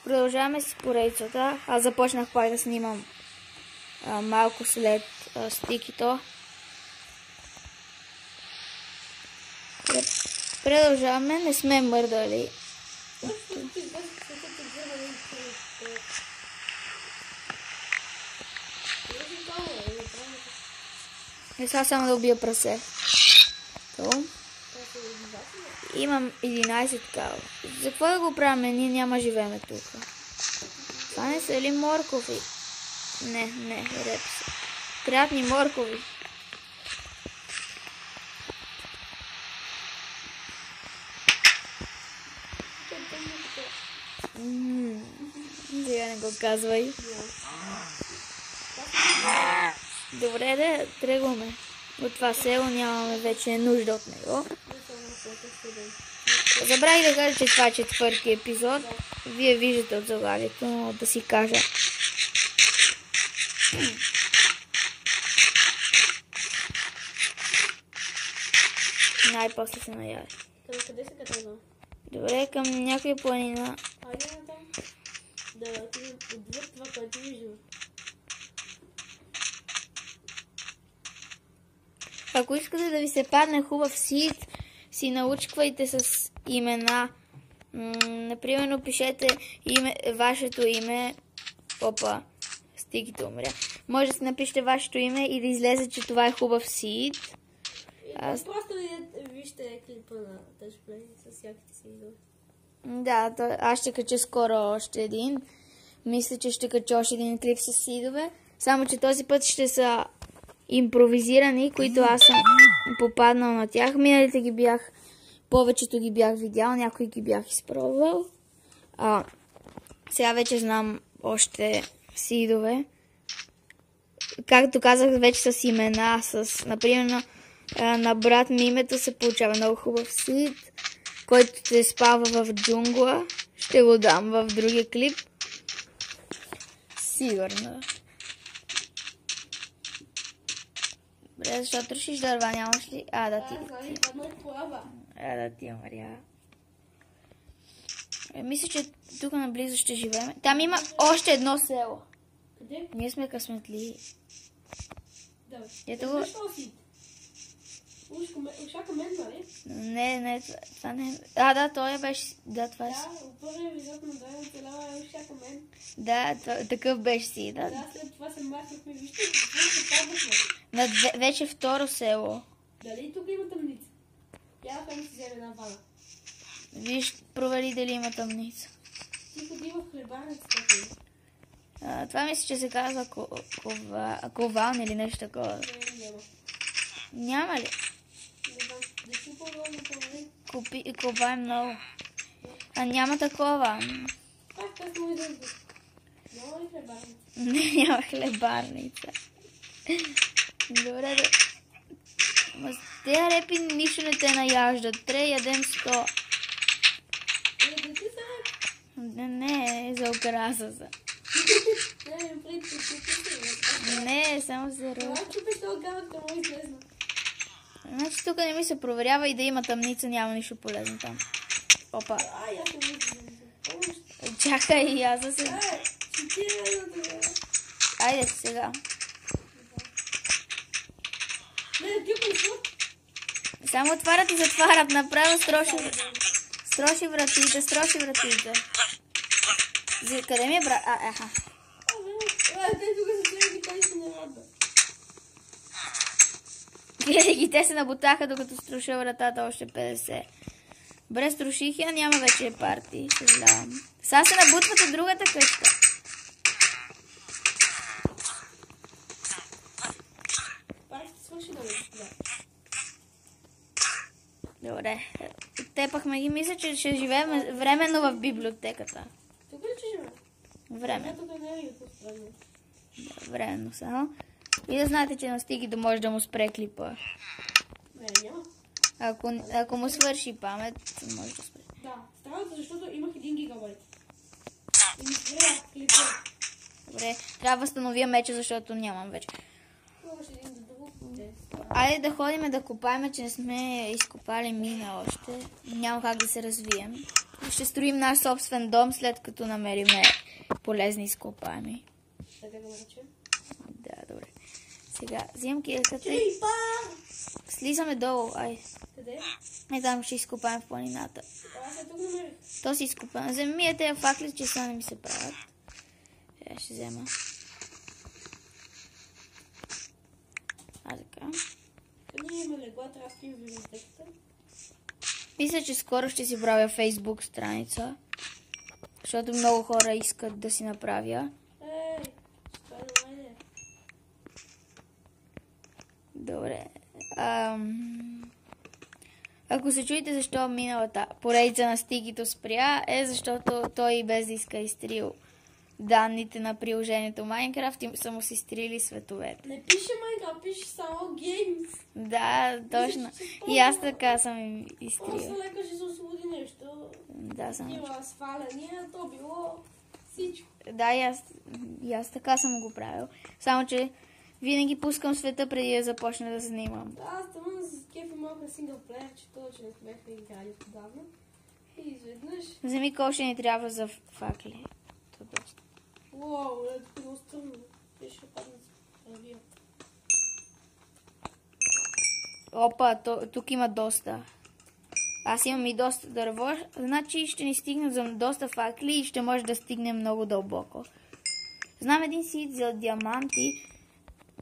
Продължаваме с поредицата. Аз започнах пак да снимам малко след стикито. Продължаваме, не сме мърдали. Сега само да убия прасе. Имам 11 такава. За какво да го правим? Ние няма живееме тук. Това не са ли моркови? Не, репси. Приятни моркови. Сега не го казвай. Добре, да тръгваме. От това село нямаме вече нужда от него. Забравих да кажа, че това е четвърти епизод. Вие виждате от заглавието, но да си кажа. Най-после се наяви. Къде се катръгна? Добре, към някоя планина. Хайде на там. Да отидем отвъд това, което виждам. Ако искате да ви се падне хубав сид, си научквайте с имена. Например, пишете вашето име. Опа, стиките умря. Може да си напишете вашето име и да излезе, че това е хубав сид. Просто вижте клипа на Touchplay с всяките сидове. Да, аз ще кача скоро още един. Мисля, че ще кача още един клип с сидове. Само, че този път ще са импровизирани, които аз съм попаднал на тях. Миналите повечето ги бях видял, някои ги бях изпробвал. Сега вече знам още сидове. Както казах, вече с имена, например, на брат ми името се получава много хубав сид, който се спава в джунгла. Ще го дам в другия клип. Сигурно. Добре, защото решиш дърва, нямаш ли? Да ти Мария. Мисля, че тук наблизо ще живеем. Там има още едно село. Къде? Ние сме късметли. Да. Ето го. Ушака мен, нали? Не, това не е. Да, той беше. Да, това е. Да, от първия епизод на Дойна Целава е ушака мен. Да, такъв беше си, да. Да, след това се махнахме. Вижте, какво се паднахме. Вече второ село. Дали тук има тъмница? Я да си вземе една вана. Виж, провери дали има тъмница. Ти ходи в хлебарницата. Това мисля, че се казва ковални или нещо такова. Няма ли? Не знам. Да си по-долу на Ковай много. Няма такова. Как му идвам? Няма ли хлебарница? Не, няма хлебарница. Добре, да. Те репи нищо не те наяждат. Трябва ядем 100. Не, за украса са. Не, само за ръка. Значи тук не ми се проверява и да има тъмница, няма нищо полезно там. Опа. Чакай и аз да се... Айде сега. Само отварят и затварят. Направо строши вратите. Къде ми е брат? Аха. Гледай ги, те се набутаха, докато струша вратата още 50. Бре, струших я, няма вече парти. Съжалявам. Сега се набутват от другата къща. Добре. Тепахме ги, мисля, че ще живеем временно в библиотеката. Тук ли ще живеем? Временно. Тук не е YouTube странно. Да, временно само. И да знаете, че на Стиги да може да му спре клипа. Не, няма. Ако му свърши памет, може да спре. Да, странното, защото имах 1 гигабайт. И ми спря клипа. Добре, трябва да възстановя меча, защото нямам вече. Пробваш един друг. Айде да ходим да копаем, че не сме изкопали мина още. Няма как да се развием. Ще строим наш собствен дом, след като намериме полезни изкопаеми. Така да наречем. Да, добре. Сега, взимам кирката и Крипър! слизаме долу. Ай, Къде? не там ще изкопаем в планината. Аз я тук намерих. То си изкопаем. Вземи ми тези факли, че са не ми се правят. Сега ще взема. Така. Ние има легла, трябва да стоим в библиотеката. Мисля, че скоро ще си правя Facebook страница. Защото много хора искат да си направя. Ей, това е добра идея. Добре. Ако се чуете защо миналата поредица на стигито спря, е защото той без да иска изтрил данните на приложението Minecraft и са му си изтрили световете. Не пише Minecraft, пише само Games. Да, точно. И аз така съм изтрил. Просто лека ще се освободи нещо. Да, съм. Била сваляния, то било всичко. Да, и аз така съм го правил. Само, че винаги пускам света преди да започна да снимам. Да, аз тъмън с кефи малко на синглплеер, че то, че не сме играли подавно. И изведнъж... Вземи колко ще ни трябва за факли. То доста. Уау, тук е много стръмно. Те ще паднат с равия. Опа, тук има доста. Аз имам и доста дърво, значи ще ни стигнат за доста факли и ще може да стигнем много дълбоко. Знам един сит за диаманти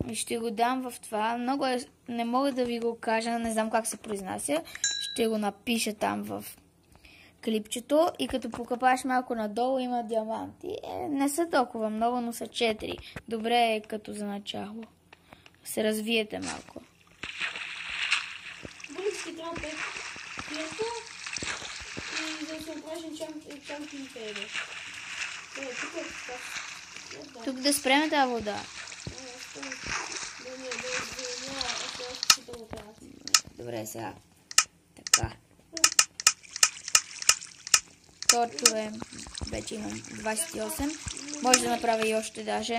и ще го дам в това. Много е, не мога да ви го кажа, не знам как се произнася. Ще го напиша там в клипчето и като покъпаш малко надолу има диаманти. Не са толкова много, но са 4. Добре е като за начало. Се развиете малко. Български трябва да пието и да се направиш enchantment table. Тук е така. Тук да спреме тази вода. Добре, сега. Така. Торчове. Вече имам 28. Може да направя и още даже.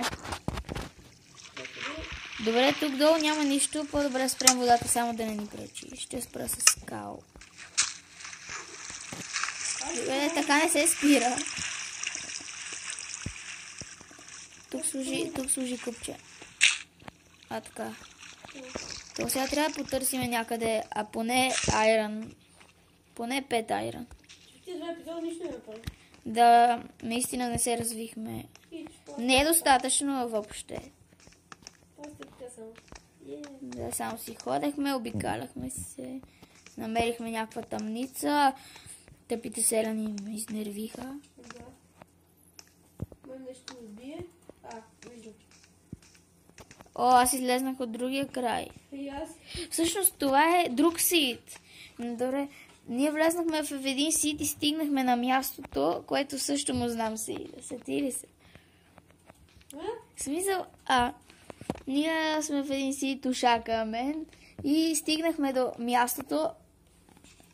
Добре, тук долу няма нищо. По-добре спрем водата, само да не ни пречи. Ще спра с скал. Добре, така не се спира. Тук служи купче. А така. То сега трябва да потърсим някъде, а поне айрон. Поне 5 айрон. Ти два епизода нищо не направи. Да, наистина не се развихме. Не е достатъчно въобще. Просто така само. Да, само си ходехме, обикаляхме се, намерихме някаква тъмница. Тъпите селяни ме изнервиха. Да. Мен нещо ме бие. Виждам. О, аз излезнах от другия край. И аз. Всъщност това е друг сит. Добре, ние влезнахме в един сит и стигнахме на мястото, което също му знам сида. Сети ли се? В смисъл, ние сме в един сит ушака мен и стигнахме до мястото,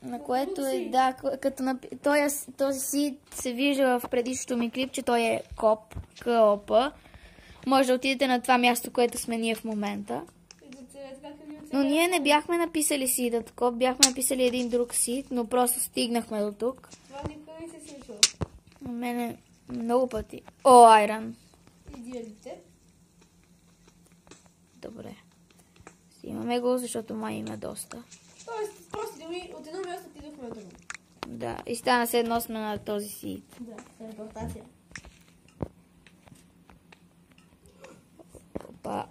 на което е, да, като този сит се вижда в предишното ми клип, че той е КОП. Може да отидете на това място, което сме ние в момента. Но ние не бяхме написали сида такова, бяхме написали един друг сит, но просто стигнахме до тук. Това никога не се случва. На мене много пъти. О, айрон. Идеалите. Добре. Снимаме го, защото май има доста. Тоест, просто дори от едно място отидохме на друго. Да, и стана се едно сме на този сит. Да, телепортация. Опа.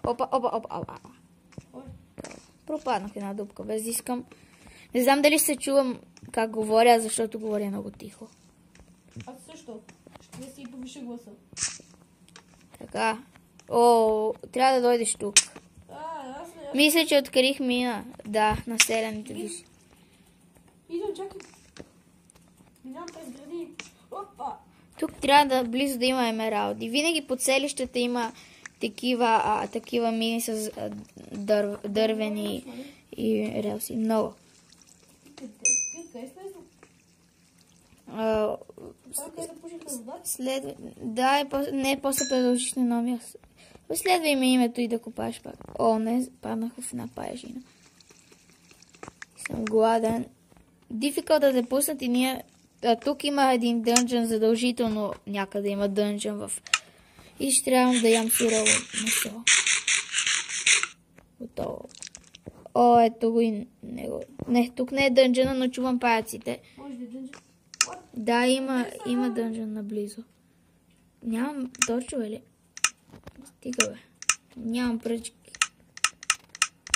Пропаднах една дупка, без да искам. Не знам дали се чувам как говоря, защото говоря много тихо. Аз също. Ще си повиша гласа. Така. О, трябва да дойдеш тук. Аз не. Мисля, че открих мина. Да, населените виж. Идвам, чакай. Минавам през гради. Опа. Тук трябва да близо да има емералди. Винаги по селищата има такива мини с дървени и релси. Много. Къде слезна? Това къде да пушиш на водата? Да, не е после продължиш на новия. Следвай ми името и да копаш пак. О, не, паднах в една паяжина. Съм гладен. Difficult да те пуснат и ние... тук има един дънжън, задължително някъде има дънжън в... И ще трябва да ям сурово месо. Готово. О, ето го и него. Не, тук не е дънжъна, но чувам паяците. Може да е дънжън? Да, има дънжън наблизо. Нямам торчове ли? Стига, бе. Нямам пръчки.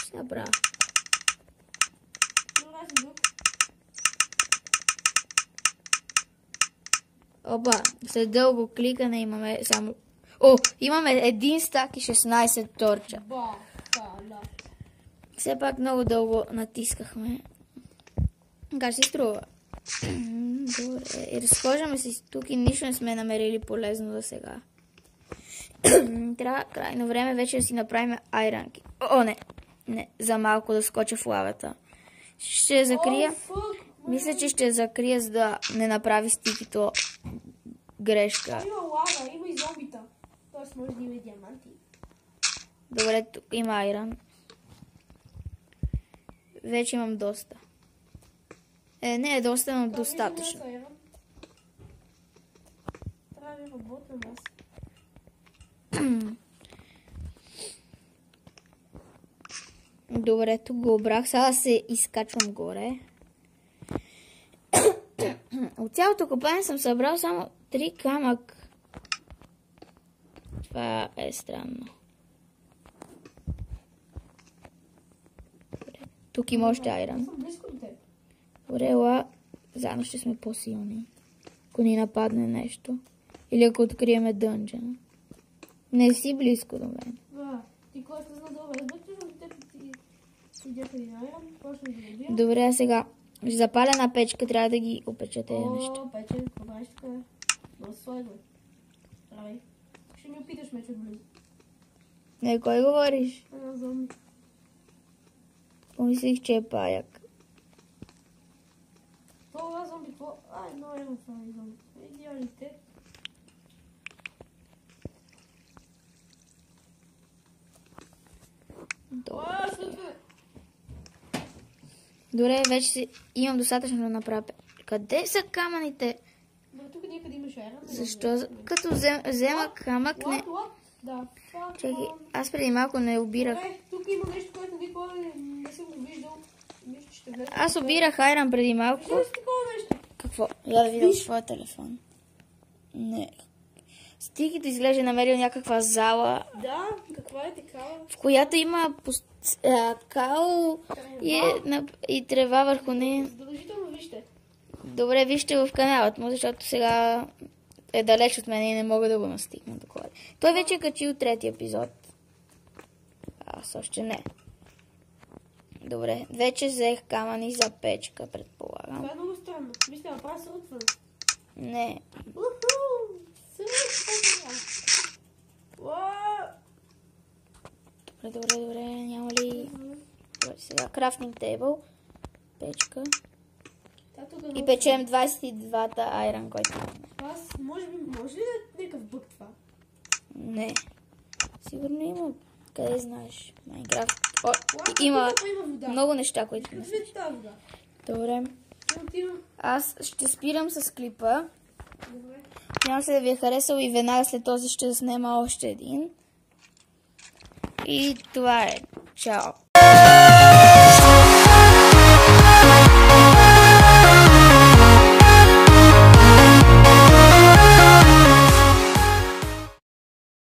Ще направя. Опа, след дълго кликане имаме само... О, имаме един стак и 16 торча. Все пак много дълго натискахме. Как си струва? Добре, разхождаме се тук и нищо не сме намерили полезно за сега. Трябва крайно време вече да си направим айранки. О, не, за малко да скоча в лавата. Ще закрия. Мисля, че ще закрия, за да не направи стикито грешка. Има лава, има и зомбита. Тоест може да има и диаманти. Добре, тук има айран. Вече имам доста. Не е доста, но достатъчно. Трябва да работим аз. Добре, тук го обрах. Сега се изкачвам горе. От цялото копане съм събрал само 3 камък. Това е странно. Тук има още айран. Добре, ела, заедно ще сме по-силни. Ако ни нападне нещо. Или ако откриеме дънжена. Не си близко до мен. Ти кой сте знадолу? Разбърте за теб ти идете и айран, почне да убия. Добре, а сега ще запаля една печка, трябва да ги опеча тези неща. О, пече, какво правиш така? Много слайдвай. Прави. Ще ми опиташ меч отблизо. Не, кой говориш? Една зомби. Помислих, че е паяк. Това зомби, какво? Едно айран това е зомби. Идеалите. Добре, вече имам достатъчно да направя. Къде са камъните? Тук някъде имаш айран. Защо? Като взема камък, не... Да. Чакай, аз преди малко не обирах. Тук има нещо, което никога не съм го виждал. Аз обирах айран преди малко. Виждал си такова нещо? Какво? Я да видя своя телефон. Не. Стикито изглежда намерил някаква зала. Да, каква е такава? В която има као и трева върху нея. Задължително вижте. Добре, вижте в каналът му, защото сега е далеч от мен и не мога да го настигна доколе. Той вече е качил 3-ти епизод. Аз още не. Добре, вече взех камъни за печка, предполагам. Това е много странно. Мисля, направя срутване. Не. Добре, няма ли... Добре, сега крафтинг тейбъл, печка. И печем 22-та айран, който имаме. Аз, може ли да е някакъв бък това? Не. Сигурно има. Къде знаеш? Майнкрафт. Има много неща, които не знаеш. Добре. Аз ще спирам с клипа. Няма се да ви е харесал и веднага след този ще заснема още един. И това е. Чао!